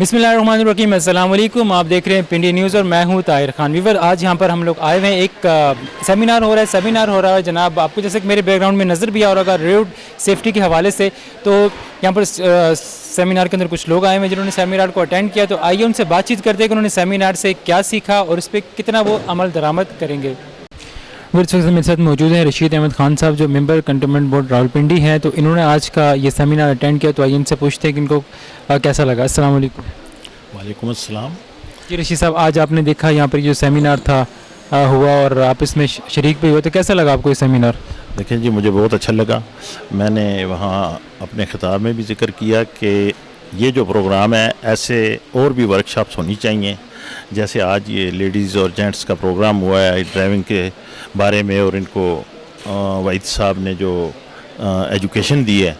बिस्मिल्लाहिर्रहमानिर्रहीम, अस्सलाम वालेकुम। आप देख रहे हैं पिंडी न्यूज़ और मैं हूं ताहिर खान। वीवर, आज यहां पर हम लोग आए हुए हैं, एक सेमिनार हो रहा है जनाब। आपको जैसे कि मेरे बैकग्राउंड में नज़र भी आ रहा होगा रोड सेफ्टी के हवाले से, तो यहाँ पर सेमिनार के अंदर कुछ लोग आए हुए हैं जिन्होंने सेमिनार को अटेंड किया। तो आइए उनसे बातचीत करते हैं कि उन्होंने सेमिनार से क्या सीखा और इस पर कितना वो अमल दरामद करेंगे। इस वक्त मेरे साथ मौजूद हैं रशीद अहमद खान साहब, जो मेंबर कंटोनमेंट बोर्ड रावलपिंडी हैं। तो इन्होंने आज का ये सेमिनार अटेंड किया, तो आइए इनसे पूछते हैं कि इनको कैसा लगा। अस्सलाम वालेकुम। वालेकुम अस्सलाम। जी रशीद साहब, आज आपने देखा यहाँ पर जो सेमिनार था हुआ और आप इसमें शरीक भी हुए, तो कैसा लगा आपको ये सेमिनार? देखें जी, मुझे बहुत अच्छा लगा। मैंने वहाँ अपने खिताब में भी जिक्र किया कि ये जो प्रोग्राम है ऐसे और भी वर्कशॉप्स होनी चाहिए। जैसे आज ये लेडीज़ और जेंट्स का प्रोग्राम हुआ है ड्राइविंग के बारे में, और इनको वाहिद साहब ने जो एजुकेशन दी है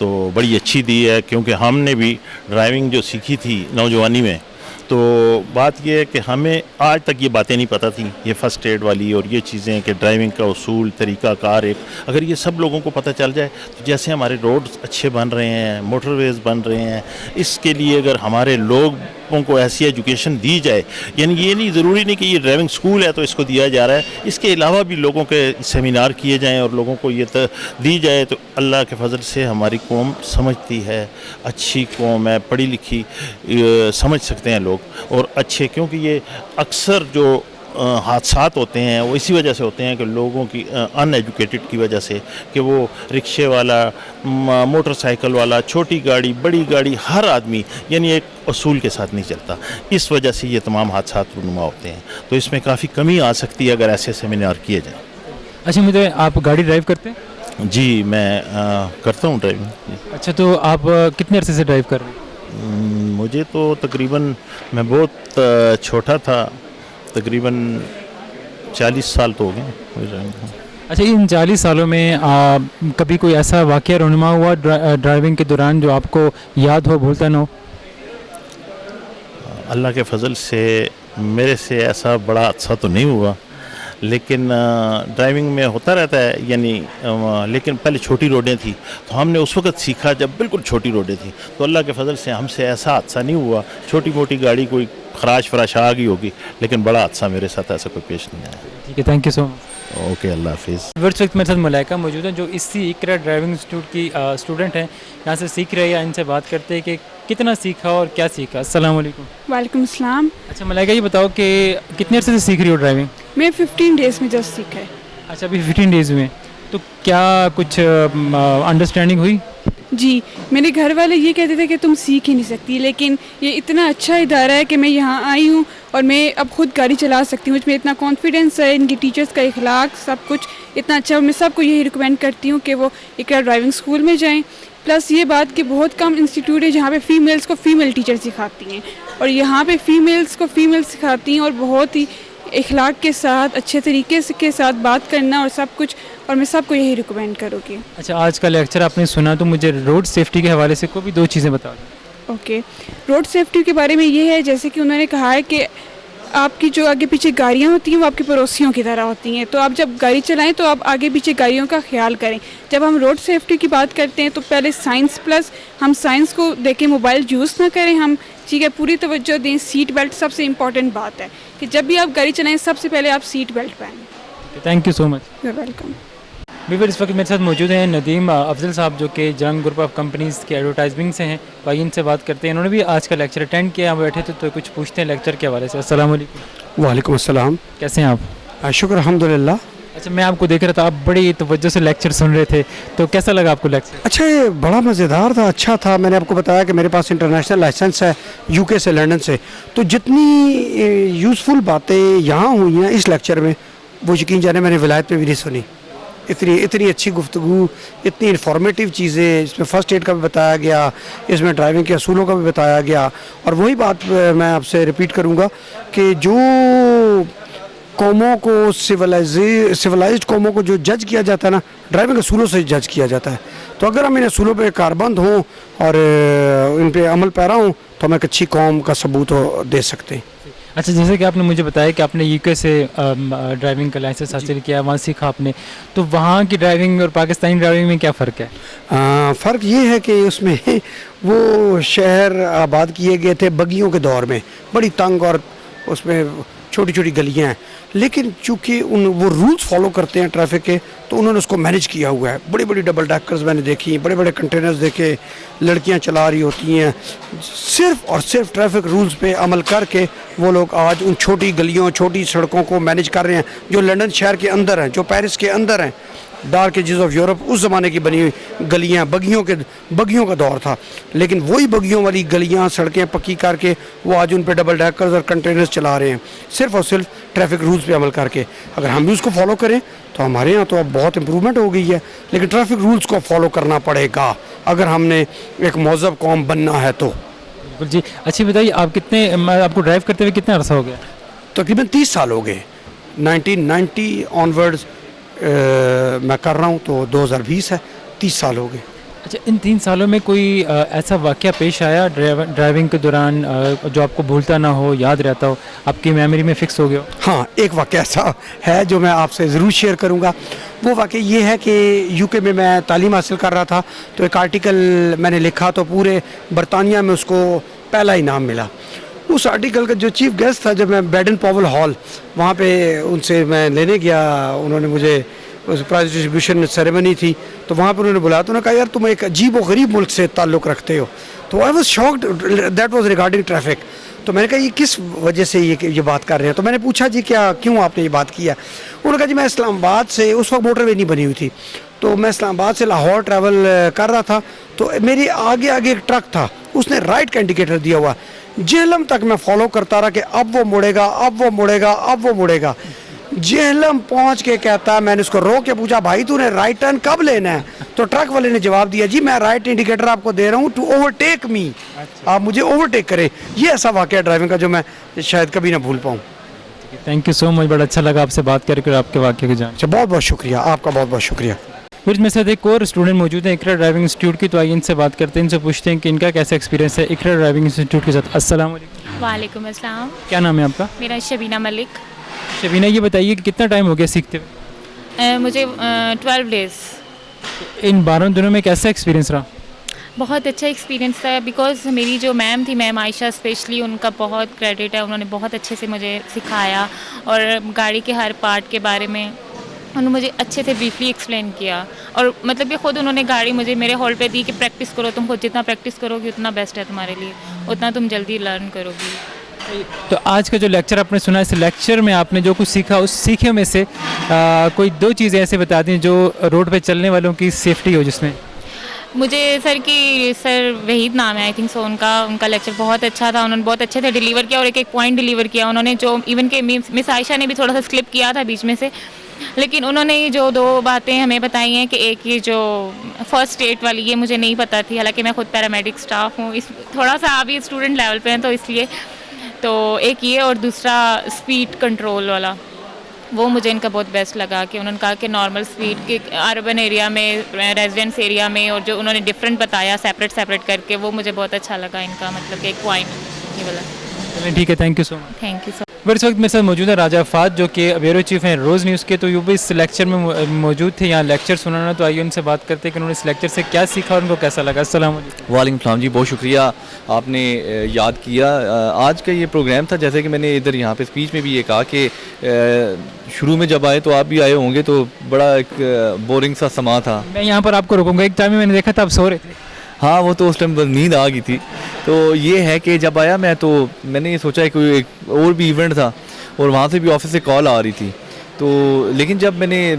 तो बड़ी अच्छी दी है, क्योंकि हमने भी ड्राइविंग जो सीखी थी नौजवानी में, तो बात यह है कि हमें आज तक ये बातें नहीं पता थी, ये फ़र्स्ट एड वाली और ये चीज़ें कि ड्राइविंग का उसूल तरीक़ा कार एक, अगर ये सब लोगों को पता चल जाए तो जैसे हमारे रोड्स अच्छे बन रहे हैं, मोटरवेज़ बन रहे हैं, इसके लिए अगर हमारे लोगों को ऐसी एजुकेशन दी जाए, यानी ये नहीं ज़रूरी नहीं कि ये ड्राइविंग स्कूल है तो इसको दिया जा रहा है, इसके अलावा भी लोगों के सेमिनार किए जाएँ और लोगों को ये दी जाए, तो अल्लाह के फजल से हमारी कौम समझती है, अच्छी कौम है, पढ़ी लिखी, समझ सकते हैं लोग और अच्छे, क्योंकि ये अक्सर जो हादसात होते हैं वो इसी वजह से होते हैं कि लोगों की अनएजुकेटेड की वजह से, कि वो रिक्शे वाला, मोटरसाइकिल वाला, छोटी गाड़ी, बड़ी गाड़ी, हर आदमी यानी एक असूल के साथ नहीं चलता। इस वजह से ये तमाम हादसात रुनुमा होते हैं। तो इसमें काफ़ी कमी आ सकती है अगर ऐसे सेमिनार किए जाएँ। अच्छा, मुझे आप गाड़ी ड्राइव करते हैं? जी, मैं करता हूँ ड्राइविंग। अच्छा, तो आप कितने अरसे से ड्राइव कर रहे हैं? मुझे तो तकरीबन, मैं बहुत छोटा था, तकरीबन 40 साल तो हो गए। अच्छा, इन 40 सालों में कभी कोई ऐसा वाक़या रुनुमा हुआ ड्राइविंग के दौरान जो आपको याद हो, भूलता ना हो? अल्लाह के फजल से मेरे से ऐसा बड़ा हादसा तो नहीं हुआ, लेकिन ड्राइविंग में होता रहता है, यानी लेकिन पहले छोटी रोडें थी तो हमने उस वक्त सीखा जब बिल्कुल छोटी रोडें थी, तो अल्लाह के फजल से हमसे ऐसा हादसा नहीं हुआ। छोटी मोटी गाड़ी कोई खराश फराश आ गई होगी, लेकिन बड़ा हादसा मेरे साथ ऐसा कोई पेश नहीं आया। ठीक है, thank you so much. Okay, अल्लाह हाफिज़। इस वक्त मेरे साथ मलाइका मौजूद है, जो इसी इकरा ड्राइविंग इंस्टीट्यूट की स्टूडेंट हैं, यहाँ से सीख रही है। इनसे बात करते हैं कि कितना सीखा और क्या सीखा। अस्सलाम वालेकुम। वालेकुम अस्सलाम। अच्छा मलाइका, ये बताओ कि कितने अर्से से सीख रही हो ड्राइविंग? मैं 15 डेज़ में जस्ट सीखा है। अच्छा, अभी 15 डेज़ में, तो क्या कुछ अंडरस्टैंडिंग हुई? जी, मेरे घर वाले ये कहते थे कि तुम सीख ही नहीं सकती, लेकिन ये इतना अच्छा इदारा है कि मैं यहाँ आई हूँ और मैं अब खुद गाड़ी चला सकती हूँ। मुझमें इतना कॉन्फिडेंस है, इनकी टीचर्स का इखलाक सब कुछ इतना अच्छा है। मैं सबको यही रिकमेंड करती हूँ कि वो इकरा ड्राइविंग स्कूल में जाएँ। प्लस ये बात कि बहुत कम इंस्टीट्यूट है जहाँ पे फ़ीमेल्स को फ़ीमेल टीचर सिखाती हैं, और यहाँ पे फ़ीमेल्स को फ़ीमेल सिखाती हैं, और बहुत ही इखलाक के साथ, अच्छे तरीके से के साथ बात करना और सब कुछ, और मैं सबको यही रिकमेंड करूँगी। अच्छा, आज का लेक्चर आपने सुना, तो मुझे रोड सेफ्टी के हवाले से कोई भी 2 चीज़ें बता दो। ओके, रोड सेफ्टी के बारे में ये है, जैसे कि उन्होंने कहा है कि आपकी जो आगे पीछे गाड़ियाँ होती हैं वो आपकी पड़ोसियों की तरह होती हैं, तो आप जब गाड़ी चलाएं तो आप आगे पीछे गाड़ियों का ख्याल करें। जब हम रोड सेफ्टी की बात करते हैं तो पहले साइंस प्लस हम साइंस को देखें, मोबाइल यूज़ ना करें हम, ठीक है, पूरी तवज्जो दें। सीट बेल्ट सबसे इम्पॉर्टेंट बात है कि जब भी आप गाड़ी चलाएं सबसे पहले आप सीट बेल्ट पहनें। Thank you so much. You welcome. Viewer, इस वक्त मेरे साथ मौजूद हैं नदीम अफजल साहब, जो कि जंग ग्रुप ऑफ कंपनीज़ के एडवर्टाइजमेंट से हैं। भाई इनसे बात करते हैं, इन्होंने भी आज का लेक्चर अटेंड किया, हम बैठे थे तो कुछ पूछते हैं लेक्चर के हवाले से। अस्सलाम वालेकुम। वालेकुम अस्सलाम। कैसे हैं आप? शुक्र अल्हम्दुलिल्लाह। अच्छा, मैं आपको देख रहा था, आप बड़ी तवज्जो से लेक्चर सुन रहे थे, तो कैसा लगा आपको लेक्चर? अच्छा, ये बड़ा मज़ेदार था, अच्छा था। मैंने आपको बताया कि मेरे पास इंटरनेशनल लाइसेंस है यूके से, लंदन से, तो जितनी यूज़फुल बातें यहाँ हुई हैं इस लेक्चर में, वो यकीन जाने मैंने विलायत में भी नहीं सुनी। इतनी अच्छी गुफ्तगू, इतनी इन्फॉर्मेटिव चीज़ें, इसमें फ़र्स्ट एड का भी बताया गया, इसमें ड्राइविंग के असूलों का भी बताया गया। और वही बात मैं आपसे रिपीट करूँगा कि जो कौमों को सिविलाइज्ड कौमों को जो जज किया जाता है ना, ड्राइविंग असूलों से जज किया जाता है। तो अगर हम इन असूलों पे कारबंद हों और इन पे अमल पैरा हों तो हम एक अच्छी कौम का सबूत दे सकते हैं। अच्छा, जैसे कि आपने मुझे बताया कि आपने यूके से ड्राइविंग का लाइसेंस हासिल किया, वहाँ सीखा आपने, तो वहाँ की ड्राइविंग और पाकिस्तानी ड्राइविंग में क्या फ़र्क है? फ़र्क ये है कि उसमें वो शहर आबाद किए गए थे बगियों के दौर में, बड़ी तंग और उसमें छोटी छोटी गलियाँ हैं, लेकिन चूँकि वो रूल्स फॉलो करते हैं ट्रैफिक के, तो उन्होंने उसको मैनेज किया हुआ है। बड़ी बड़ी डबल डैकर्स मैंने देखी, बड़े बड़े कंटेनर्स देखे, लड़कियां चला रही होती हैं, सिर्फ और सिर्फ ट्रैफिक रूल्स पे अमल करके वो लोग आज उन छोटी गलियों छोटी सड़कों को मैनेज कर रहे हैं, जो लंदन शहर के अंदर हैं, जो पेरिस के अंदर हैं। डार्क एजेस ऑफ यूरोप उस ज़माने की बनी हुई गलियाँ, बगियों का दौर था, लेकिन वही बगियों वाली गलियाँ सड़कें पक्की करके वो आज उन पे डबल डैकर्स और कंटेनर्स चला रहे हैं, सिर्फ और सिर्फ ट्रैफिक रूल्स पे अमल करके। अगर हम भी उसको फॉलो करें तो हमारे यहाँ तो अब बहुत इम्प्रूवमेंट हो गई है, लेकिन ट्रैफिक रूल्स को फॉलो करना पड़ेगा अगर हमने एक महज़ब कौम बनना है तो। बिल्कुल जी। अच्छी बताइए, आप आपको ड्राइव करते हुए कितना अर्सा हो गया? तकरीबन 30 साल हो गए, 1990 ऑनवर्ड्स मैं कर रहा हूँ, तो 2020 है, 30 साल हो गए। अच्छा, इन 3 सालों में कोई ऐसा वाक़या पेश आया ड्राइविंग के दौरान जो आपको भूलता ना हो, याद रहता हो, आपकी मेमोरी में फ़िक्स हो गया हो? हाँ, एक वाक़या ऐसा है जो मैं आपसे ज़रूर शेयर करूँगा। वो वाक़या ये है कि यूके में मैं तालीम हासिल कर रहा था, तो एक आर्टिकल मैंने लिखा, तो पूरे बरतानिया में उसको पहला इनाम मिला। उस आर्टिकल का जो चीफ गेस्ट था, जब मैं बैडन पावेल हॉल वहाँ पे उनसे मैं लेने गया, उन्होंने मुझे उस प्राइज डिस्ट्रीब्यूशन सेरेमनी थी, तो वहाँ पर उन्होंने बुलाया, तो उन्होंने कहा यार तुम एक अजीब व गरीब मुल्क से ताल्लुक़ रखते हो। तो I was shocked, that was regarding traffic. तो मैंने कहा ये किस वजह से ये बात कर रहे हैं? तो मैंने पूछा जी क्यों आपने ये बात किया? उन्होंने कहा जी मैं इस्लामाबाद से, उस वक्त मोटरवे नहीं बनी हुई थी, तो मैं इस्लामाबाद से लाहौर ट्रैवल कर रहा था, तो मेरे आगे एक ट्रक था, उसने राइट का इंडिकेटर दिया हुआ, जेहलम तक मैं फॉलो करता रहा कि अब वो मुड़ेगा, अब वो मुड़ेगा, अब वो मुड़ेगा। जेहलम पहुंच के कहता है, मैंने उसको रोक के पूछा भाई तूने राइट टर्न कब लेना है? तो ट्रक वाले ने जवाब दिया जी मैं राइट इंडिकेटर आपको दे रहा हूँ टू ओवरटेक मी, आप मुझे ओवरटेक करें। ये ऐसा वाकया ड्राइविंग का जो मैं शायद कभी ना भूल पाऊँ। थैंक यू सो मच, बड़ा अच्छा लगा आपसे बात करके, आपके वाक़े को जान। अच्छा, बहुत बहुत शुक्रिया, आपका बहुत बहुत शुक्रिया। फिर मेरे साथ एक और स्टूडेंट मौजूद हैं इकरा ड्राइविंग इंस्टीट्यूट की, तो आइए इनसे बात करते हैं, इनसे पूछते हैं कि इनका कैसा एक्सपीरियंस है इकरा ड्राइविंग इंस्टीट्यूट के साथ। अस्सलाम वालेकुम। वालेकुम अस्सलाम। क्या नाम है आपका? मेरा शबीना मलिक। शबीना, ये बताइए कि कितना टाइम हो गया सीखते हुए? मुझे 12 डेज़। इन 12 दिनों में कैसा एक्सपीरियंस रहा? बहुत अच्छा एक्सपीरियंस था, बिकॉज़ मेरी जो मैम थी, मैम आयशा स्पेशली, उनका बहुत क्रेडिट है, उन्होंने बहुत अच्छे से मुझे सिखाया और गाड़ी के हर पार्ट के बारे में उन्होंने मुझे अच्छे से ब्रीफली एक्सप्लेन किया। और मतलब कि ख़ुद उन्होंने गाड़ी मुझे मेरे हॉल पे दी कि प्रैक्टिस करो, तुम खुद जितना प्रैक्टिस करोगी उतना बेस्ट है तुम्हारे लिए, उतना तुम जल्दी लर्न करोगी। तो आज का जो लेक्चर आपने सुना, इस लेक्चर में आपने जो कुछ सीखा, उस सीखे में से कोई 2 चीज़ें ऐसे बता दें जो रोड पे चलने वालों की सेफ्टी हो जिसमें। मुझे सर वहीद नाम है आई थिंक सो, उनका लेक्चर बहुत अच्छा था, उन्होंने बहुत अच्छे से डिलीवर किया और एक पॉइंट डिलीवर किया उन्होंने, जो इवन के मिस आयशा ने भी थोड़ा सा स्किप किया था बीच में से, लेकिन उन्होंने जो 2 बातें हमें बताई हैं कि एक ये जो फर्स्ट एड वाली, ये मुझे नहीं पता थी, हालांकि मैं खुद पैरामेडिक स्टाफ हूँ, इस थोड़ा सा अभी स्टूडेंट लेवल पे हैं तो इसलिए, तो एक ये, और दूसरा स्पीड कंट्रोल वाला, वो मुझे इनका बहुत बेस्ट लगा कि उन्होंने कहा कि नॉर्मल स्पीड के अर्बन एरिया में, रेजिडेंस एरिया में, और जो उन्होंने डिफरेंट बताया सेपरेट करके, वो मुझे बहुत अच्छा लगा इनका, मतलब कि एक पॉइंट ये वाला। चलिए ठीक है, thank you so much. Thank you सो। इस वक्त मेरे साथ मौजूद है राजा फात, जो कि ब्यूरो चीफ हैं रोज़ न्यूज़ के, तो ये भी इस लेक्चर में मौजूद थे, यहाँ लेक्चर सुनाना, तो आइए उनसे बात करते हैं कि उन्होंने इस लेक्चर से क्या सीखा और उनको कैसा लगा। अस्सलाम वालेकुम। वालेकुम सलाम जी, बहुत शुक्रिया आपने याद किया। आज का ये प्रोग्राम था, जैसे कि मैंने इधर यहाँ पे स्पीच में भी ये कहा कि शुरू में जब आए तो आप भी आए होंगे, तो बड़ा एक बोरिंग सा समा था। मैं यहाँ पर आपको रोकूंगा, एक टाइम में मैंने देखा था आप सो रहे थे। हाँ, वो तो उस टाइम नींद आ गई थी। तो ये है कि जब आया मैं, तो मैंने ये सोचा कि कोई एक और भी इवेंट था और वहाँ से भी ऑफिस से कॉल आ रही थी, तो लेकिन जब मैंने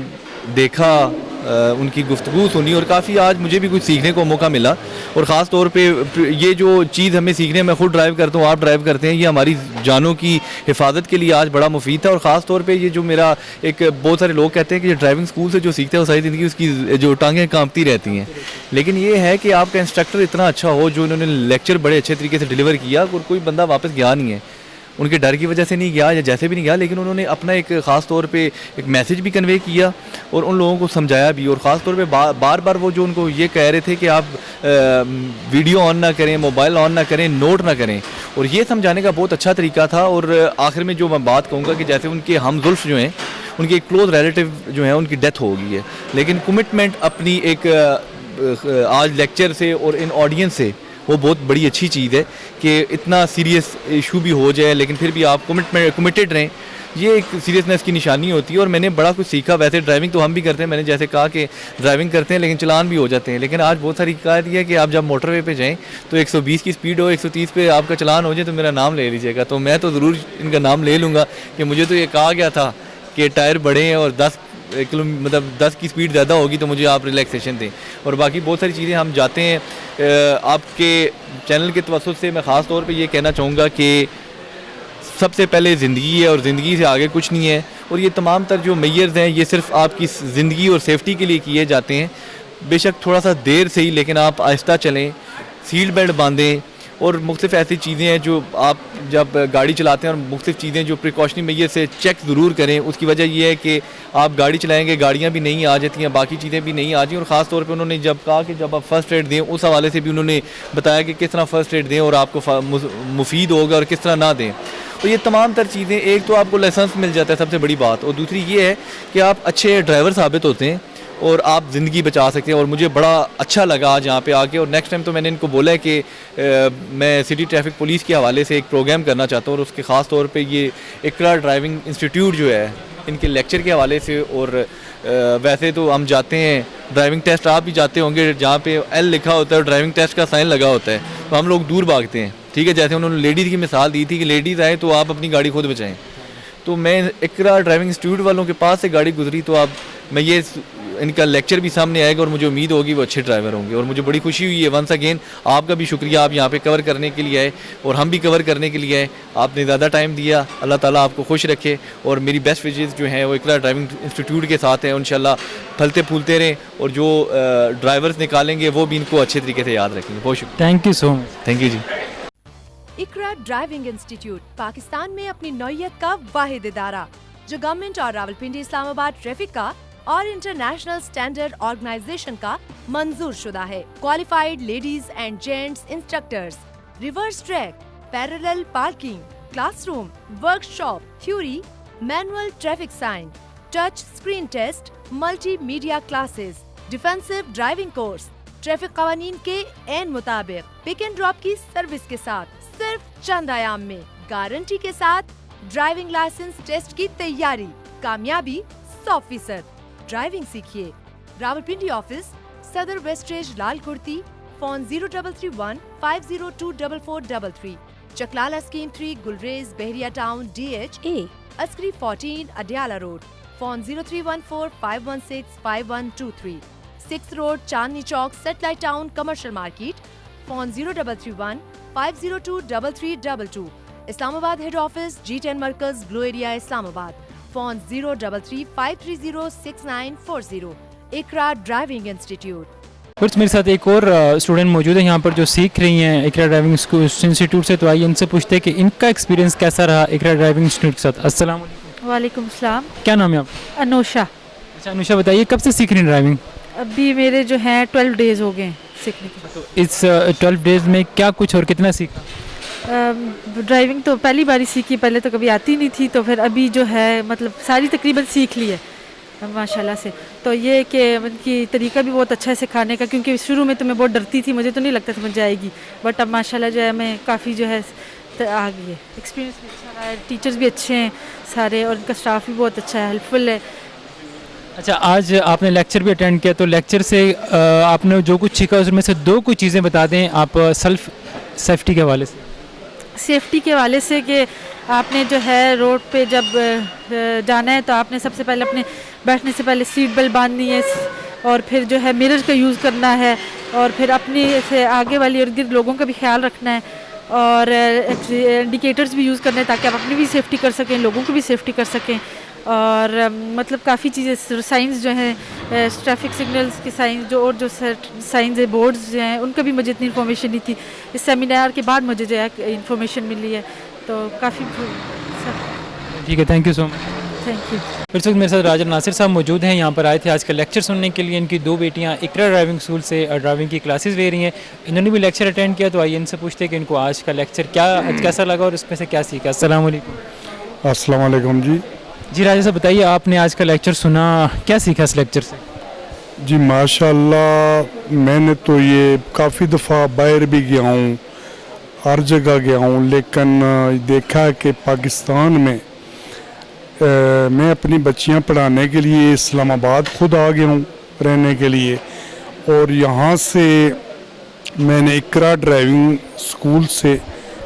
देखा उनकी गुफ्तगू सुनी, और काफ़ी आज मुझे भी कुछ सीखने को मौका मिला, और ख़ास तौर पे ये जो चीज़ हमें सीखने, मैं खुद ड्राइव करता हूँ, आप ड्राइव करते हैं, ये हमारी जानों की हिफाजत के लिए आज बड़ा मुफीद था। और ख़ास तौर पे ये जो मेरा एक, बहुत सारे लोग कहते हैं कि ड्राइविंग स्कूल से जो सीखते हैं वो सारी ज़िंदगी उसकी जो टांगें कांपती रहती हैं, लेकिन ये है कि आपका इंस्ट्रक्टर इतना अच्छा हो, जो इन्होंने लेक्चर बड़े अच्छे तरीके से डिलीवर किया, और कोई बंदा वापस गया नहीं है, उनके डर की वजह से नहीं गया या जैसे भी नहीं गया, लेकिन उन्होंने अपना एक ख़ास तौर पे एक मैसेज भी कन्वे किया और उन लोगों को समझाया भी। और ख़ास तौर पे बार बार वो जो उनको ये कह रहे थे कि आप वीडियो ऑन ना करें, मोबाइल ऑन ना करें, नोट ना करें, اور یہ سمجھانے کا بہت اچھا طریقہ تھا. اور آخر میں جو میں بات کہوں گا کہ جیسے ان کے ہم زلف جو ہیں, ان کے ایک کلوز ریلیٹیو جو ہیں ان کی ڈیتھ ہو گئی ہے, لیکن کمٹمنٹ اپنی ایک آج لیکچر سے اور ان آڈینس سے وہ بہت بڑی اچھی چیز ہے کہ اتنا سیریس ایشو بھی ہو جائے لیکن پھر بھی آپ کمٹڈ رہیں. یہ ایک سیریسنس کی نشانی ہوتی ہے. اور میں نے بڑا کچھ سیکھا. ویسے ڈرائیونگ تو ہم بھی کرتے ہیں, میں نے جیسے کہا کہ ڈرائیونگ کرتے ہیں لیکن چلان بھی ہو جاتے ہیں, لیکن آج بہت ساری حکایت یہ ہے کہ آپ جب موٹر وے پہ جائیں تو 120 کی سپیڈ ہو, 130 پہ آپ کا چلان ہو جائے تو میرا نام لے لیجیے گا. تو میں تو ضرور ان کا نام لے لوں گا کہ مجھے تو یہ کہا گیا تھا کہ ٹائر بڑے ہیں اور 10 کی سپیڈ زیادہ ہوگی تو مجھے آپ ریلیکسیشن دیں. اور باقی بہت ساری چیزیں ہم جاتے ہیں. آپ کے چینل کے توسط سے میں خاص طور پہ یہ کہنا چاہوں گا کہ سب سے پہلے زندگی ہے اور زندگی سے آگے کچھ نہیں ہے. اور یہ تمام تر جو میئرز ہیں یہ صرف آپ کی زندگی اور سیفٹی کے لیے کیے جاتے ہیں. بے شک تھوڑا سا دیر سے ہی لیکن آپ آہستہ چلیں, سیٹ بیلٹ باندھیں اور مختلف ایسی چیزیں ہیں جو آپ جب گاڑی چلاتے ہیں اور مختلف چیزیں جو پریکاشنری میئر سے چیک ضرور کریں. اس کی وجہ یہ ہے کہ آپ گاڑی چلائیں گے, گاڑیاں بھی نہیں آ جاتی ہیں, باقی چیزیں بھی نہیں آ جائیں. اور خاص طور پہ انہوں نے جب کہا کہ جب آپ فرسٹ ایڈ دیں اس حوالے سے بھی انہوں نے بتایا کہ کس طرح فرسٹ ایڈ دیں اور آپ کو مفید ہوگا اور کس طرح نہ دیں. اور یہ تمام تر چیزیں, ایک تو آپ کو لائسنس مل جاتا ہے سب سے بڑی بات, اور دوسری یہ ہے کہ آپ اچھے ڈرائیور ثابت ہوتے ہیں اور آپ زندگی بچا سکتے ہیں. اور مجھے بڑا اچھا لگا آج یہاں پہ آ کے. اور نیکسٹ ٹائم تو میں نے ان کو بولا ہے کہ میں سٹی ٹریفک پولیس کے حوالے سے ایک پروگرام کرنا چاہتا ہوں, اور اس کے خاص طور پہ یہ اقرا ڈرائیونگ انسٹیٹیوٹ جو ہے ان کے لیکچر کے حوالے سے. اور ویسے تو ہم جاتے ہیں ڈرائیونگ ٹیسٹ, آپ بھی جاتے ہوں گے جہاں پہ ایل لکھا ہوتا ہے اور ڈرائیونگ ٹیسٹ کا سائن لگا ہوتا ہے, تو ہم لوگ دور بھاگتے ہیں. ٹھیک ہے, جیسے انہوں نے لیڈیز کی مثال دی تھی کہ لیڈیز آئے تو آپ اپنی گاڑی خود بچائیں. تو میں اقرا ڈرائیونگ انسٹیٹیوٹ والوں کے پاس سے گاڑی گزری تو میں یہ ان کا لیکچر بھی سامنے آئے گا اور مجھے امید ہوگی وہ اچھے ڈرائیور ہوں گے. اور مجھے بڑی خوشی ہوئی ہے. ونس اگین آپ کا بھی شکریہ, آپ یہاں پہ کور کرنے کے لیے آئے اور ہم بھی کور کرنے کے لیے آئے. آپ نے زیادہ ٹائم دیا, اللہ تعالیٰ آپ کو خوش رکھے. اور میری بیسٹ وشز جو ہیں وہ اقرا ڈرائیونگ انسٹیٹیوٹ کے ساتھ ہیں. انشاءاللہ پھلتے پھولتے رہیں اور جو ڈرائیورز نکالیں گے وہ بھی ان کو اچھے طریقے سے یاد رکھیں گے. بہت شکریہ. Thank you so much. Thank you جی. اقرا ڈرائیونگ انسٹیٹیوٹ پاکستان میں اپنی نوعیت کا واحد ادارہ جو گورنمنٹ اور راولپنڈی اسلام آباد ٹریفک کا اور انٹرنیشنل سٹینڈرڈ آرگنائزیشن کا منظور شدہ ہے. Qualified ladies and gents instructors, reverse track, parallel parking, class room, work shop, theory, manual traffic sign, touch screen test, multi media classes, defensive driving course, traffic قوانین کے عین مطابق پک اینڈ ڈراپ کی service کے ساتھ صرف چند ایام میں گارنٹی کے ساتھ ڈرائیونگ لائسنس ٹیسٹ کی تیاری, کامیابی 100%. ڈرائیونگ سیکھیے. راولپنڈی آفس, صدر ویسٹریج, لال کرتی. فون 0331 502 4433. چکلالہ اسکیم 3, گلریز, بحریہ ٹاؤن, DH A, عسکری 14, Adiala road. Phone 0314 516 5123. 6 road, Chandni Chowk, satellite town, commercial market. Phone 0331 502 3322. اسلام آباد ہیڈ آفس, G10 مرکز, گلو ایریا, اسلام آباد. فون 033 530 6940. اقرا ڈرائیونگ انسٹیٹیوٹ. اور میرے ساتھ ایک اور اسٹوڈنٹ موجود ہے یہاں پر جو سیکھ رہی ہیں اقرا ڈرائیونگ انسٹیٹیوٹ سے. تو آئیے ان سے پوچھتے ہیں کہ ان کا ایکسپیرینس کیسا رہا اقرا ڈرائیونگ انسٹیٹیوٹ کے ساتھ. السلام علیکم. وعلیکم السلام. کیا نام ہے آپ؟ انوشا. اچھا انوشا, بتائیے کب سے سیکھ رہی ہیں ڈرائیونگ؟ ابھی میرے جو ہیں 12 ڈیز ہو گئے ہیں سیکھنے کے. تو اس 12 ڈیز میں کیا کچھ اور کتنا سیکھا؟ ڈرائیونگ تو پہلی بار ہی سیکھی, پہلے تو کبھی آتی نہیں تھی, تو پھر ابھی جو ہے مطلب ساری تقریباً سیکھ لی ہے ماشاءاللہ سے. تو یہ کہ ان کی طریقہ بھی بہت اچھا ہے سکھانے کا, کیونکہ شروع میں تو میں بہت ڈرتی تھی, مجھے تو نہیں لگتا سمجھ جائے گی, بٹ اب ماشاءاللہ جو ہے میں کافی جو ہے آ گئی ہے. ایکسپیرینس بھی اچھا رہا ہے, ٹیچرز بھی اچھے ہیں سارے, اور ان کا اسٹاف بھی بہت اچھا ہے, ہیلپ فل ہے. اچھا, آج آپ نے لیکچر بھی اٹینڈ کیا, تو لیکچر سے آپ نے جو کچھ سیکھا اس میں سے 2 کچھ چیزیں بتا دیں آپ سیلف سیفٹی کے حوالے سے. سیفٹی کے حوالے سے کہ آپ نے جو ہے روڈ پہ جب جانا ہے تو آپ نے سب سے پہلے اپنے بیٹھنے سے پہلے سیٹ بیلٹ باندھنی ہے, اور پھر جو ہے میرر کا یوز کرنا ہے, اور پھر اپنی سے آگے والی ارد گرد لوگوں کا بھی خیال رکھنا ہے, اور انڈیکیٹرز بھی یوز کرنے ہیں تاکہ آپ اپنی بھی سیفٹی کر سکیں, لوگوں کی بھی سیفٹی کر سکیں. اور مطلب کافی چیزیں, سائنس جو ہیں ٹریفک سگنلز کے سائنس جو, اور جو سائنس ہے بورڈز جو ہیں ان کا بھی مجھے اتنی انفارمیشن نہیں تھی. اس سیمینار کے بعد مجھے جو ہے انفارمیشن ملی ہے, تو کافی. ٹھیک ہے, thank you so much. Thank you. इस वक्त मेरे साथ राजा नासिर साहब मौजूद हैं, यहाँ पर आए थे आज का लेक्चर सुनने के लिए। इनकी 2 बेटियाँ इकरा ड्राइविंग स्कूल से ड्राइविंग की क्लासेस ले रही हैं, इन्होंने भी लेक्चर अटेंड किया। तो आइए इनसे पूछते हैं कि इनको आज का लेक्चर कैसा लगा और इसमें से क्या सीखा। अस्सलाम वालेकुम। अस्सलाम वालेकुम जी। जी राजा साहब बताइए, आपने आज का लेक्चर सुना, क्या सीखा इस लेक्चर से? जी माशाल्लाह, मैंने तो ये काफ़ी दफ़ा बाहर भी गया हूँ, हर जगह गया हूँ, लेकिन देखा है कि पाकिस्तान में मैं अपनी बच्चियाँ पढ़ाने के लिए इस्लामाबाद ख़ुद आ गया हूँ रहने के लिए, और यहाँ से मैंने इकरा ड्राइविंग स्कूल से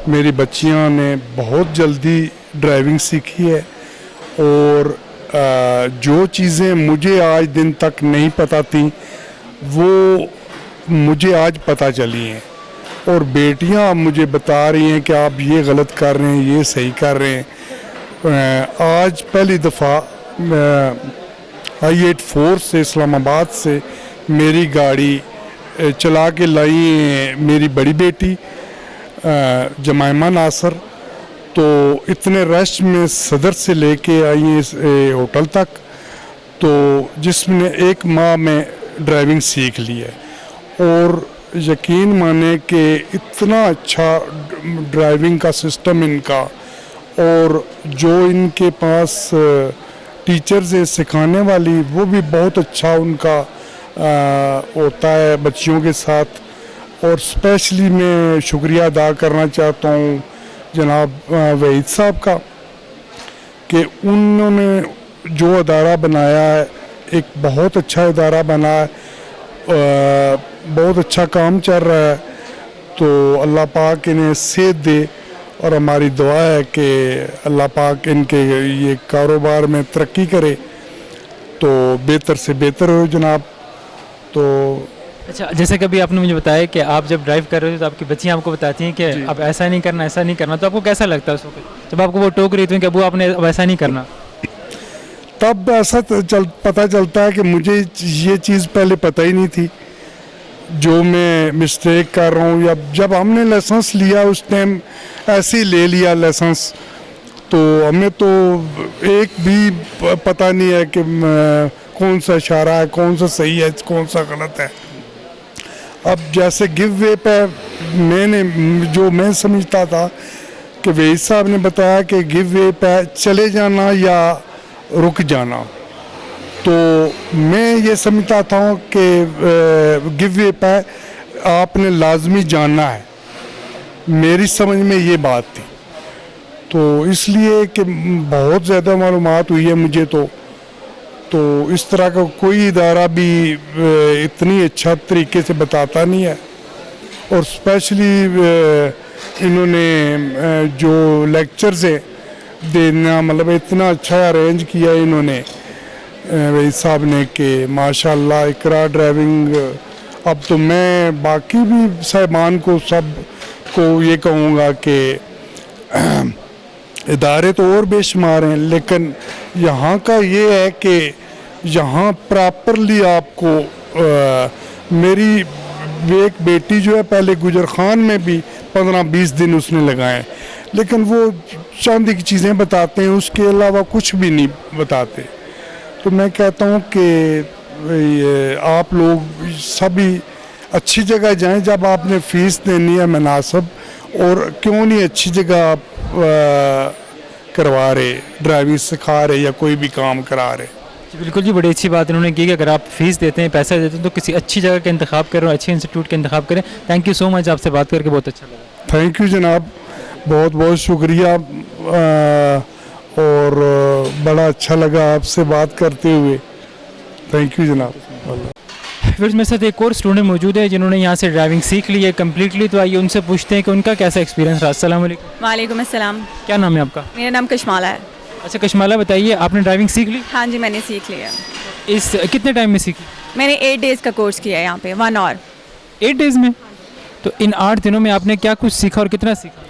मेरी बच्चियाँ ने बहुत जल्दी ड्राइविंग सीखी है, और जो चीज़ें मुझे आज दिन तक नहीं पता थी वो मुझे आज पता चली हैं, और बेटियां मुझे बता रही हैं कि आप ये गलत कर रहे हैं, ये सही कर रहे हैं। आज पहली दफ़ा I-84 से इस्लामाबाद से मेरी गाड़ी चला के लाई मेरी बड़ी बेटी जमाइमा नासर, तो इतने रश में सदर से लेके आई हैं इस होटल तक, तो जिसमें 1 माह में ड्राइविंग सीख ली है। और यकीन माने कि इतना अच्छा ड्राइविंग का सिस्टम इनका, और जो इनके पास टीचर्स है सिखाने वाली, वो भी बहुत अच्छा उनका होता है बच्चियों के साथ। और स्पेशली मैं शुक्रिया अदा करना चाहता हूँ जनाब वहीद साहब का, कि उन्होंने जो अदारा बनाया है एक बहुत अच्छा अदारा बना है, बहुत अच्छा काम चल रहा है। तो अल्लाह पाक इन्हें सेहत दे, और हमारी दुआ है कि अल्लाह पाक इनके ये कारोबार में तरक्की करे, तो बेहतर से बेहतर हो जनाब। तो अच्छा, जैसे कभी आपने मुझे बताया कि आप जब ड्राइव कर रहे हो तो आपकी बच्चियाँ आपको बताती हैं कि अब ऐसा नहीं करना, ऐसा नहीं करना, तो आपको कैसा लगता है उस वक्त जब आपको वो टोक रही थी कि अबू आपने अब ऐसा नहीं करना? तब ऐसा पता चलता है कि मुझे ये चीज़ पहले पता ही नहीं थी, जो मैं मिस्टेक कर रहा हूँ। या जब हमने लाइसेंस लिया उस टाइम ऐसे ही ले लिया लाइसेंस, तो हमें तो एक भी पता नहीं है कि कौन सा इशारा है, कौन सा सही है, कौन सा गलत है। अब जैसे गिव वे पे मैं समझता था कि वहीद साहब ने बताया कि गिव वे पे चले जाना या रुक जाना, तो मैं ये समझता था कि गिव वे पे आपने लाजमी जाना है, मेरी समझ में ये बात थी। तो इसलिए कि बहुत ज़्यादा मालूमात हुई है मुझे, तो इस तरह का कोई इदारा भी इतनी अच्छा तरीके से बताता नहीं है। और स्पेशली इन्होंने जो लेक्चर्स है देना, मतलब इतना अच्छा अरेंज किया इन्होंने वहीद साहब ने कि माशाल्लाह इकरा ड्राइविंग। अब तो मैं बाकी भी साहिबान को सब को ये कहूँगा कि इदारे तो और बेशुमार हैं, लेकिन यहाँ का ये है कि यहाँ प्रॉपरली आपको मेरी एक बेटी जो है पहले गुजर खान में भी 15-20 दिन उसने लगाए, लेकिन वो चांदी की चीज़ें बताते हैं, उसके अलावा कुछ भी नहीं बताते। तो मैं कहता हूँ कि आप लोग सभी अच्छी जगह जाएं जब आपने फ़ीस देनी है मुनासिब, और क्यों नहीं अच्छी जगह आप करवा रहे, ड्राइविंग सिखा रहे या कोई भी काम करा रहे। जी बिल्कुल जी, बड़ी अच्छी बात इन्होंने की कि अगर आप फीस देते हैं, पैसा देते हैं, तो किसी अच्छी जगह का इंतखाब करें, अच्छे इंस्टीट्यूट का इंतखाब करें। थैंक यू सो मच, आपसे बात करके बहुत अच्छा लगा। थैंक यू जनाब, बहुत बहुत शुक्रिया, और बड़ा अच्छा लगा आपसे बात करते हुए। थैंक यू जनाब। फिर मेरे साथ एक और स्टूडेंट मौजूद है जिन्होंने यहाँ से ड्राइविंग सीख ली है कम्प्लीटली, तो आइए उनसे पूछते हैं कि उनका कैसा एक्सपीरियंस रहा। अस्सलाम वालेकुम। वालेकुम अस्सलाम। क्या नाम है आपका? मेरा नाम कशमाला है। अच्छा कशमाला, बताइए आपने ड्राइविंग सीख ली? हाँ जी, मैंने सीख लिया। इस कितने टाइम में सीखी? मैंने 8 डेज़ का कोर्स किया है यहाँ पे, 1 आवर। 8 डेज़ में? तो इन 8 दिनों में आपने क्या कुछ सीखा और कितना सीखा?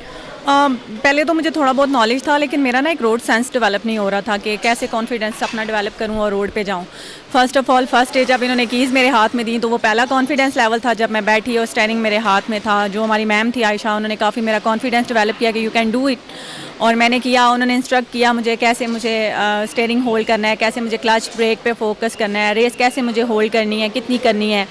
पहले तो मुझे थोड़ा बहुत नॉलेज था, लेकिन मेरा ना एक रोड सेंस डेवलप नहीं हो रहा था कि कैसे कॉन्फिडेंस अपना डेवलप करूं और रोड पे जाऊं। First of all first day जब इन्होंने कीज़ मेरे हाथ में दी तो वो पहला कॉन्फिडेंस लेवल था जब मैं बैठी और स्टेयरिंग मेरे हाथ में था। जो हमारी मैम थी आयशा, उन्होंने काफ़ी मेरा कॉन्फिडेंस डेवलप किया कि यू कैन डू इट, और मैंने किया। उन्होंने इंस्ट्रक्ट किया मुझे कैसे मुझे स्टीयरिंग होल्ड करना है, कैसे मुझे क्लच ब्रेक पे फोकस करना है, रेस कैसे मुझे होल्ड करनी है, कितनी करनी है,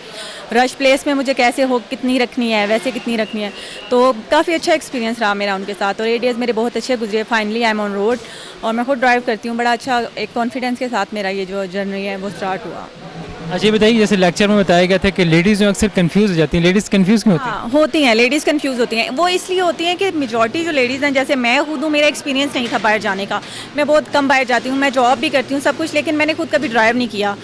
रश प्लेस में मुझे कैसे हो कितनी रखनी है, वैसे कितनी रखनी है। तो काफ़ी अच्छा एक्सपीरियंस रहा मेरा उनके साथ और 8 डेज़ मेरे बहुत अच्छे गुजरे। Finally I am on road और मैं खुद ड्राइव करती हूँ। बड़ा अच्छा एक कॉन्फिडेंस के साथ मेरा ये जो जर्नी है वो स्टार्ट हुआ। अच्छा ये बताइए, जैसे लेक्चर में बताया गया था कि लेडीज़ जो अक्सर कंफ्यूज हो जाती हैं, लेडीज़ कंफ्यूज क्यों होती हैं? हाँ होती हैं, लेडीज़ कंफ्यूज होती हैं। वो इसलिए होती हैं कि मेजॉरिटी जो लेडीज़ हैं, जैसे मैं खुद हूँ, मेरा एक्सपीरियंस नहीं था बाहर जाने का, मैं बहुत कम बाहर जाती हूँ, मैं जॉब भी करती हूँ सब कुछ, लेकिन मैंने खुद कभी ड्राइव नहीं किया।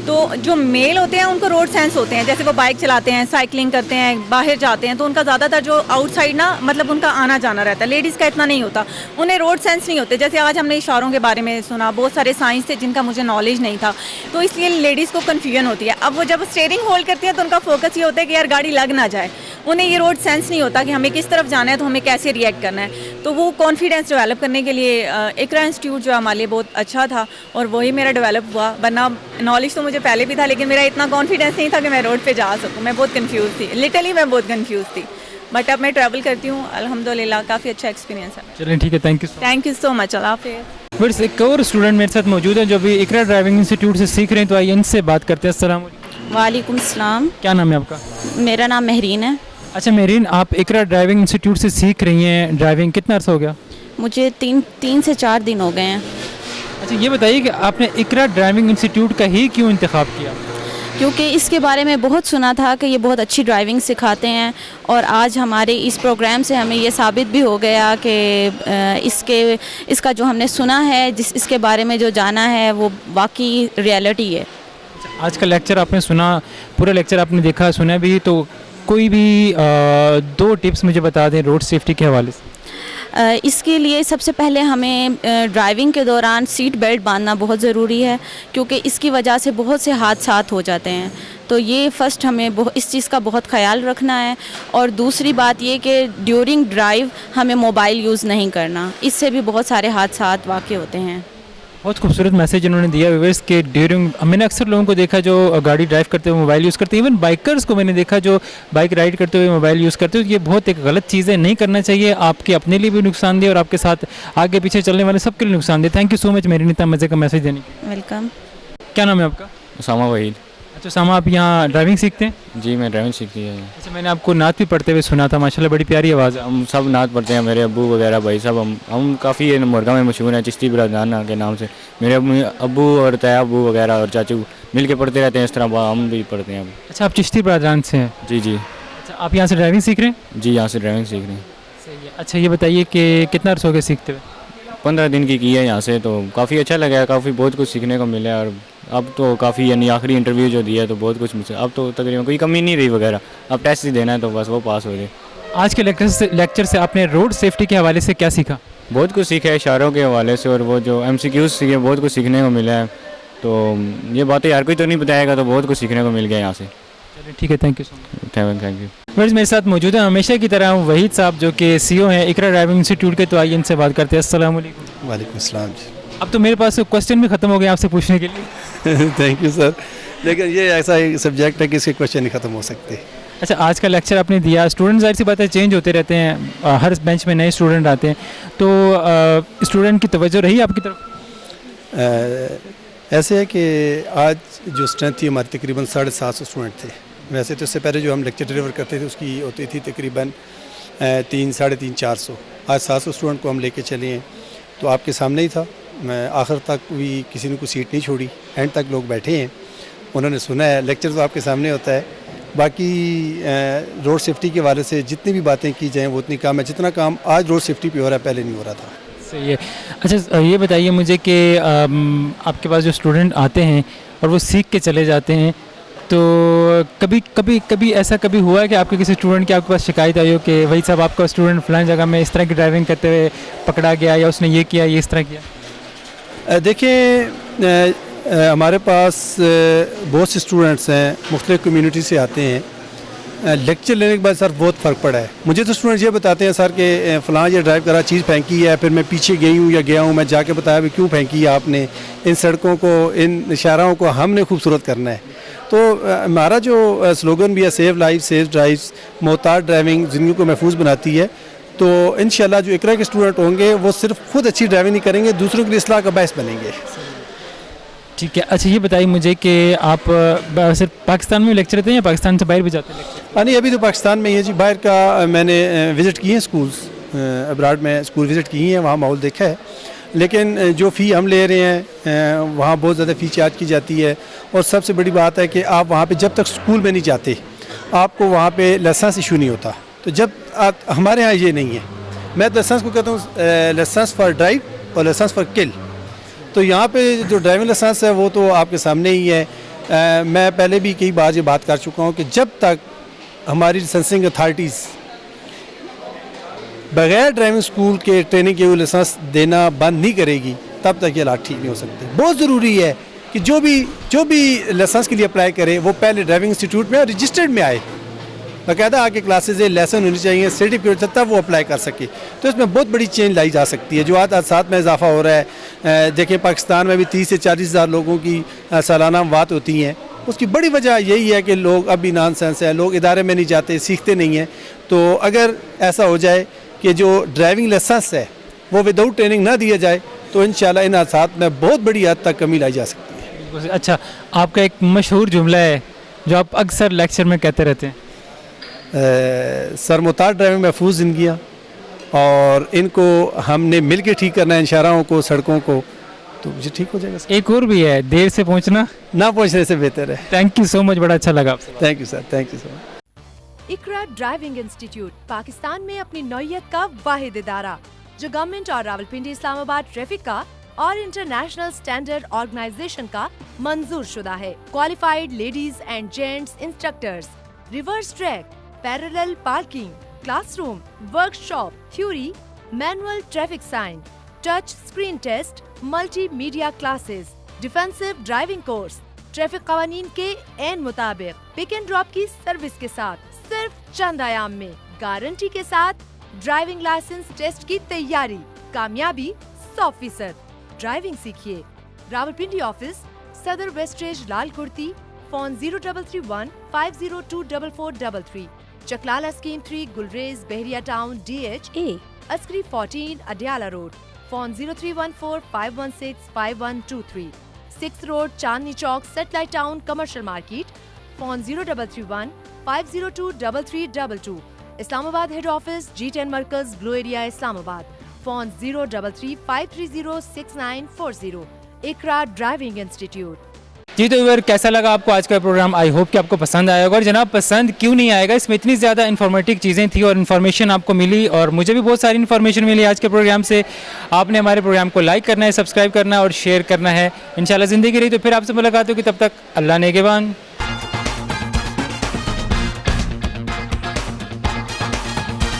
तो जो मेल होते हैं उनको रोड सेंस होते हैं, जैसे वो बाइक चलाते हैं, साइकिलिंग करते हैं, बाहर जाते हैं, तो उनका ज़्यादातर जो आउटसाइड ना मतलब उनका आना जाना रहता है। लेडीज़ का इतना नहीं होता, उन्हें रोड सेंस नहीं होते। जैसे आज हमने इशारों के बारे में सुना, बहुत सारे साइंस थे जिनका मुझे नॉलेज नहीं था, तो इसलिए लेडीज़ को कन्फ्यूजन होती है। अब वो जब स्टीयरिंग होल्ड करती है तो उनका फोकस ये होता है कि यार गाड़ी लग ना जाए, उन्हें ये रोड सेंस नहीं होता कि हमें किस तरफ जाना है, तो हमें कैसे रिएक्ट करना है। तो वो कॉन्फिडेंस डेवलप करने के लिए इकरा इंस्टीट्यूट जो हमारे लिए बहुत अच्छा था और वही मेरा डेवलप हुआ। वरना नॉलेज तो मुझे पहले भी था, लेकिन मेरा इतना कॉन्फिडेंस नहीं था कि मैं रोड पे जा सकूं। मैं बहुत कंफ्यूज थी, लिटरली मैं बहुत कंफ्यूज थी, बट अब मैं ट्रैवल करती हूँ अल्हम्दुलिल्लाह, काफ़ी अच्छा एक्सपीरियंस है। चलिए ठीक है, थैंक यू सो मच। अल्लाह हाफिज़। बस एक और स्टूडेंट मेरे साथ मौजूद है जो भी इकरा ड्राइविंग इंस्टीट्यूट से सीख रहे हैं, तो आइए इनसे बात करते हैं। अस्सलाम वालेकुम। वालेकुम सलाम। क्या नाम है आपका? मेरा नाम महरीन है। अच्छा महरीन, आप इकरा ड्राइविंग इंस्टीट्यूट से सीख रही हैं ड्राइविंग, कितना अर्सा हो गया? मुझे तीन से 4 दिन हो गए हैं। अच्छा ये बताइए कि आपने इकरा ड्राइविंग इंस्टीट्यूट का ही क्यों इंतखाब किया? क्योंकि इसके बारे में बहुत सुना था कि ये बहुत अच्छी ड्राइविंग सिखाते हैं, और आज हमारे इस प्रोग्राम से हमें ये साबित भी हो गया कि इसका जो हमने सुना है, इसके बारे में जो जाना है, वो वाकई रियलिटी है। आज का लेक्चर आपने सुना, पूरा लेक्चर आपने देखा सुना भी, तो कोई भी 2 टिप्स मुझे बता दें रोड सेफ्टी के हवाले से। इसके लिए सबसे पहले हमें ड्राइविंग के दौरान सीट बेल्ट बांधना बहुत ज़रूरी है, क्योंकि इसकी वजह से बहुत से हादसात हो जाते हैं। तो ये फ़र्स्ट हमें इस चीज़ का बहुत ख्याल रखना है। और दूसरी बात ये कि ड्यूरिंग ड्राइव हमें मोबाइल यूज़ नहीं करना, इससे भी बहुत सारे हादसात वाक़ होते हैं। बहुत खूबसूरत मैसेज इन्होंने दिया व्यूअर्स के ड्यूरिंग। मैंने अक्सर लोगों को देखा जो गाड़ी ड्राइव करते हुए मोबाइल यूज़ करते हैं, इवन बाइकर्स को मैंने देखा जो बाइक राइड करते हुए मोबाइल यूज़ करते हो। ये बहुत एक गलत चीज़ है, नहीं करना चाहिए। आपके अपने लिए भी नुकसानदेह और आपके साथ आगे पीछे चलने वाले सबके लिए नुकसानदेह। थैंक यू सो मच मेरी इतना मज़े का मैसेज देने के लिए। वेलकम। क्या नाम है आपका? उसामा वहीद। अच्छा उसामा, आप यहाँ ड्राइविंग सीखते हैं? जी मैं ड्राइविंग सीखती है। अच्छा मैंने आपको नात भी पढ़ते हुए सुना था, माशाल्लाह बड़ी प्यारी आवाज़ है। हम सब नात पढ़ते हैं, मेरे अब्बू वगैरह भाई सब हम काफ़ी मुर्गा में मशहूर हैं, चिश्ती बिरादरान के नाम से। मेरे अब्बू और तया अब्बू वगैरह और चाचू मिल के पढ़ते रहते हैं, इस तरह हम भी पढ़ते हैं। अच्छा आप चिश्ती बिरादरान से हैं? जी जी। अच्छा आप यहाँ से ड्राइविंग सीख रहे हैं? जी यहाँ से ड्राइविंग सीख रहे हैं। सही है। अच्छा ये बताइए कि कितना अर्सा हो गया सीखते हुए? 15 दिन की है यहाँ से, तो काफ़ी अच्छा लगा, काफ़ी बहुत कुछ सीखने को मिला। और अब तो काफ़ी यानी आखिरी इंटरव्यू जो दिया तो बहुत कुछ मुझसे अब तो तकरीबन कोई कमी नहीं रही वगैरह। अब टेस्ट ही देना है तो बस वो पास हो जाए। आज के लेक्चर से आपने रोड सेफ्टी के हवाले से क्या सीखा? बहुत कुछ सीखा है इशारों के हवाले से, और वो जो MCQs सीखे बहुत कुछ सीखने को मिला है। तो ये बातें यार कोई तो नहीं बताएगा, तो बहुत कुछ सीखने को मिल गया यहाँ से। चलिए ठीक है, thank you so much. Thank you. Friends मेरे साथ मौजूद है हमेशा की तरह वहीद साहब जो कि CEO हैं इकरा ड्राइविंग इंस्टीट्यूट के, तो आइए इनसे बात करते हैं। अस्सलाम वालेकुम। वालेकुम अस्सलाम जी। अब तो मेरे पास क्वेश्चन भी ख़त्म हो गए आपसे पूछने के लिए। थैंक यू सर, लेकिन ये ऐसा एक सब्जेक्ट है कि इसके क्वेश्चन नहीं ख़त्म हो सकते। अच्छा आज का लेक्चर आपने दिया, स्टूडेंट जाहिर सी बात है चेंज होते रहते हैं, हर बेंच में नए स्टूडेंट आते हैं, तो स्टूडेंट की तवज्जो रही आपकी तरफ? ऐसे है कि आज जो स्ट्रेंथ थी हमारी तकरीबन 750 स्टूडेंट थे। वैसे तो इससे पहले जो हम लेक्चर डिलीवर करते थे उसकी होती थी तकरीबन 300, 350, 400। आज 700 स्टूडेंट को हम लेके चले हैं, तो आपके सामने ही था। मैं आखिर तक भी किसी ने कोई सीट नहीं छोड़ी, एंड तक लोग बैठे हैं, उन्होंने सुना है। लेक्चर तो आपके सामने होता है। बाकी रोड सेफ्टी के हवाले से जितनी भी बातें की जाएँ वो उतनी कम है, जितना काम आज रोड सेफ्टी पे हो रहा है पहले नहीं हो रहा था। सही है। अच्छा ये बताइए मुझे कि आपके पास जो स्टूडेंट आते हैं और वो सीख के चले जाते हैं, तो कभी ऐसा कभी हुआ है कि आपके किसी स्टूडेंट की आपके पास शिकायत आई हो कि वही साहब आपका स्टूडेंट फलां जगह में इस तरह की ड्राइविंग करते हुए पकड़ा गया, या उसने ये किया, ये इस तरह किया? देखिए हमारे पास बहुत से स्टूडेंट्स हैं, मुख्तलिफ कम्यूनिटी से आते हैं। لیکچر لینے کے بعد سر بہت فرق پڑا ہے. مجھے تو اسٹوڈنٹ یہ بتاتے ہیں سر کہ فلاں یہ ڈرائیو کرا چیز پھینکی ہے, پھر میں پیچھے گئی ہوں یا گیا ہوں, میں جا کے بتایا بھی کیوں پھینکی ہے آپ نے, ان سڑکوں کو, ان شاہراہوں کو ہم نے خوبصورت کرنا ہے. تو ہمارا جو سلوگن بھی ہے سیو لائف سیو ڈرائیوز, محتاط ڈرائیونگ زندگی کو محفوظ بناتی ہے. تو انشاءاللہ جو اقرا کے اسٹوڈنٹ ہوں گے وہ صرف خود اچھی ڈرائیونگ نہیں کریں گے, دوسروں کے لیے اصلاح کا باعث بنیں گے. ٹھیک ہے. اچھا یہ بتائیے مجھے کہ آپ صرف پاکستان میں لیکچر دیتے ہیں یا پاکستان سے باہر بھی جاتے ہیں لیکچر؟ نہیں, ابھی تو پاکستان میں ہی ہے جی. باہر کا میں نے وزٹ کیے ہیں اسکولس, ابراڈ میں اسکول وزٹ کی ہیں, وہاں ماحول دیکھا ہے. لیکن جو فی ہم لے رہے ہیں وہاں بہت زیادہ فی چارج کی جاتی ہے. اور سب سے بڑی بات ہے کہ آپ وہاں پہ جب تک اسکول میں نہیں جاتے آپ کو وہاں پہ لائسنس ایشو نہیں ہوتا. تو جب ہمارے ہاں یہ نہیں ہے. میں لائسنس کو کہتا ہوں لائسنس فار ڈرائیو اور لائسنس فار کل. تو یہاں پہ جو ڈرائیونگ لائسنس ہے وہ تو آپ کے سامنے ہی ہے. میں پہلے بھی کئی بار یہ بات کر چکا ہوں کہ جب تک ہماری لائسنسنگ اتھارٹیز بغیر ڈرائیونگ اسکول کے ٹریننگ کے لائسنس دینا بند نہیں کرے گی تب تک یہ حالات ٹھیک نہیں ہو سکتے. بہت ضروری ہے کہ جو بھی لائسنس کے لیے اپلائی کرے وہ پہلے ڈرائیونگ انسٹیٹیوٹ میں رجسٹرڈ میں آئے, باقاعدہ آ کے کلاسز لیسن ہونی چاہیے, سرٹیفکیٹ تب وہ اپلائی کر سکے. تو اس میں بہت بڑی چینج لائی جا سکتی ہے. جو حادثات میں اضافہ ہو رہا ہے, دیکھیں پاکستان میں بھی 30 سے 40 ہزار لوگوں کی سالانہ اموات ہوتی ہیں. اس کی بڑی وجہ یہی ہے کہ لوگ اب بھی نان سینس ہے, لوگ ادارے میں نہیں جاتے, سیکھتے نہیں ہیں. تو اگر ایسا ہو جائے کہ جو ڈرائیونگ لائسنس ہے وہ وداؤٹ ٹریننگ نہ دیا جائے تو انشاءاللہ ان حادثات میں بہت بڑی حد تک کمی لائی جا سکتی ہے. اچھا, آپ کا ایک مشہور جملہ ہے جو آپ اکثر لیکچر میں کہتے رہتے ہیں, سر محتاط ڈرائیونگ محفوظ زندگیاں, اور ان کو ہم نے مل کے ٹھیک کرنا ہے, ان شاہراہوں کو, سڑکوں کو, تو مجھے ٹھیک ہو جائے گا. ایک اور بھی ہے, دیر سے پہنچنا نہ پہنچنے سے بہتر ہے. تھینک یو سو مچ, بڑا اچھا لگا. Thank you sir, thank you so much. Iqra driving institute Pakistan میں اپنی نوعیت کا واحد ادارہ جو گورنمنٹ اور راولپنڈی اسلام آباد ٹریفک کا اور انٹرنیشنل اسٹینڈرڈ آرگنائزیشن کا منظور شدہ ہے. Qualified ladies and gents instructors, reverse track, parallel parking, class room, work shop, theory, manual traffic sign, touch screen test, multi media classes, defensive driving course, traffic قوانین کے عین مطابق پک اینڈ ڈراپ کی service کے ساتھ صرف چند ایام میں گارنٹی کے ساتھ ڈرائیونگ لائسنس ٹیسٹ کی تیاری, کامیابی 100%. ڈرائیونگ سیکھیے. راولپنڈی آفس, صدر ویسٹریج, لال کرتی, فون 0331 502 4433. چکلالہ اسکیم 3, گلریز, بحریہ ٹاؤن, DH A, عسکری 14, Adiala road, phone 0314 516 5123. 6 road, Chandni Chowk, satellite town, commercial market, phone 0331 502 3322. اسلام آباد ہیڈ آفس, G10 مرکز, گلو ایریا, اسلام آباد, فون 033 530 6940. اقرا ڈرائیونگ انسٹیٹیوٹ. جی تو ویور کیسا لگا آپ کو آج کا پروگرام؟ آئی ہوپ کہ آپ کو پسند آئے گا. اور جناب پسند کیوں نہیں آئے گا, اس میں اتنی زیادہ انفارمیٹیو چیزیں تھیں اور انفارمیشن آپ کو ملی, اور مجھے بھی بہت ساری انفارمیشن ملی آج کے پروگرام سے. آپ نے ہمارے پروگرام کو لائک کرنا ہے, سبسکرائب کرنا ہے اور شیئر کرنا ہے. انشاءاللہ زندگی رہی تو پھر آپ سے ملاقات ہوگی, تب تک اللہ نگہبان.